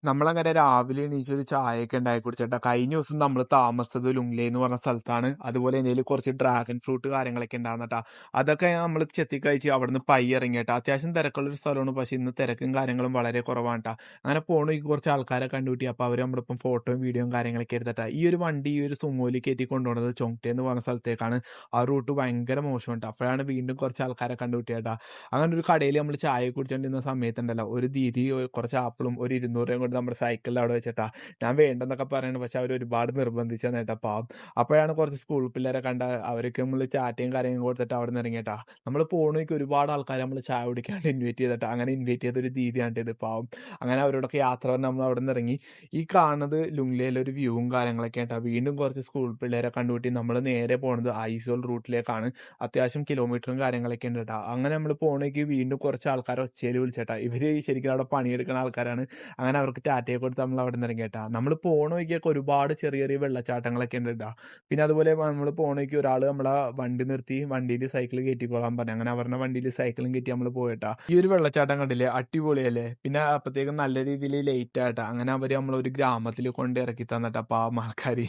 നമ്മളങ്ങനെ രാവിലെ എണീച്ചൊരു ചായയൊക്കെ ഉണ്ടാക്കി കുടിച്ചേട്ടാ. കഴിഞ്ഞ ദിവസം നമ്മൾ താമസിച്ചത് ലുങ്ലേ എന്ന് പറഞ്ഞ സ്ഥലത്താണ്. അതുപോലെ എന്തെങ്കിലും കുറച്ച് ഡ്രാഗൺ ഫ്രൂട്ട് കാര്യങ്ങളൊക്കെ ഉണ്ടായിരുന്നട്ടാ. അതൊക്കെ നമ്മൾ ചെത്തിക്കഴിച്ച് അവിടുന്ന് പയ്യെ ഇറങ്ങിയേട്ടാ. അത്യാവശ്യം തിരക്കുള്ളൊരു സ്ഥലമാണ്. പക്ഷേ ഇന്ന് തിരക്കും കാര്യങ്ങളും വളരെ കുറവാണ് ട്ടാ. അങ്ങനെ പോണു കുറച്ച് ആൾക്കാരെ കണ്ടുകിട്ടി. അപ്പോൾ അവർ നമ്മളിപ്പം ഫോട്ടോയും വീഡിയോയും കാര്യങ്ങളൊക്കെ എടുത്തിട്ടാ. ഈ ഒരു വണ്ടി ഈ ഒരു സുമോയിൽ കയറ്റി കൊണ്ടുപോകുന്നത് ചൊങ്ടെ എന്ന് പറഞ്ഞ സ്ഥലത്തേക്കാണ്. ആ റൂട്ട് ഭയങ്കര മോശമാണ് ട്ടാ. അപ്പോഴാണ് വീണ്ടും കുറച്ച് ആൾക്കാരെ കണ്ടുകിട്ടിയേട്ടാ. അങ്ങനെ ഒരു കടയിൽ നമ്മൾ ചായ കുടിച്ചുകൊണ്ടിരുന്ന സമയത്തുണ്ടല്ലോ, ഒരു ദീദി കുറച്ച് ആപ്പിളും ഒരു 200 കൊണ്ട് നമ്മുടെ സൈക്കിളിൽ അവിടെ വെച്ചിട്ടാ. ഞാൻ വേണ്ടെന്നൊക്കെ പറയണു. പക്ഷെ അവർ ഒരുപാട് നിർബന്ധിച്ചെന്ന് കേട്ടാ പാവം. അപ്പോഴാണ് കുറച്ച് സ്കൂൾ പിള്ളേരെ കണ്ട അവർക്ക് നമ്മൾ ചാറ്റയും കാര്യങ്ങളും കൊടുത്തിട്ട് അവിടെ നിന്ന് ഇറങ്ങിയിട്ടാ. നമ്മൾ പോകണമെങ്കിൽ ഒരുപാട് ആൾക്കാർ നമ്മൾ ചായ കുടിക്കാണ്ട് ഇൻവൈറ്റ് ചെയ്തിട്ടാ. അങ്ങനെ ഇൻവൈറ്റ് ചെയ്തൊരു ദീദിയാണ് ഇത് പാവം. അങ്ങനെ അവരോടൊക്കെ യാത്ര പറഞ്ഞ് നമ്മൾ അവിടെ നിന്ന് ഇറങ്ങി. ഈ കാണുന്നത് ലുങ്ലയിലെ ഒരു വ്യൂവും കാര്യങ്ങളൊക്കെ ആയിട്ടാ. വീണ്ടും കുറച്ച് സ്കൂൾ പിള്ളേരെ കണ്ടുപിട്ടി നമ്മൾ നേരെ പോണത് ഐസോൾ റൂട്ടിലേക്കാണ്. അത്യാവശ്യം കിലോമീറ്ററും കാര്യങ്ങളൊക്കെ ഉണ്ട് കേട്ടോ. അങ്ങനെ നമ്മൾ പോകണമെങ്കിൽ വീണ്ടും കുറച്ച് ആൾക്കാരെ ഒച്ചയിൽ വിളിച്ചേട്ടാ. ഇവർ ശരിക്കും അവിടെ പണിയെടുക്കുന്ന ആൾക്കാരാണ്. അങ്ങനെ അവർക്ക് ടാറ്റയെ കൊടുത്ത് നമ്മൾ അവിടെ നിന്ന് ഇറങ്ങി കേട്ടാ. നമ്മൾ പോണ വഴിക്കൊക്കെ ഒരുപാട് ചെറിയ ചെറിയ വെള്ളച്ചാട്ടങ്ങളൊക്കെ ഉണ്ട് കേട്ടോ. പിന്നെ അതുപോലെ നമ്മൾ പോണ വഴിക്ക് ഒരാൾ നമ്മളെ വണ്ടി നിർത്തി വണ്ടിയിൽ സൈക്കിൾ കയറ്റിക്കോളാൻ പറഞ്ഞു. അങ്ങനെ അവരുടെ വണ്ടിയിൽ സൈക്കിളും കയറ്റി നമ്മൾ പോയിട്ടാ. ഈ ഒരു വെള്ളച്ചാട്ടം കണ്ടില്ലേ, അടിപൊളിയല്ലേ. പിന്നെ അപ്പോഴത്തേക്കും നല്ല രീതിയിൽ ലേറ്റ് ആയിട്ടാ. അങ്ങനെ അവർ നമ്മളൊരു ഗ്രാമത്തിൽ കൊണ്ട് ഇറക്കി തന്നിട്ടാ പാവം ആൾക്കാർ.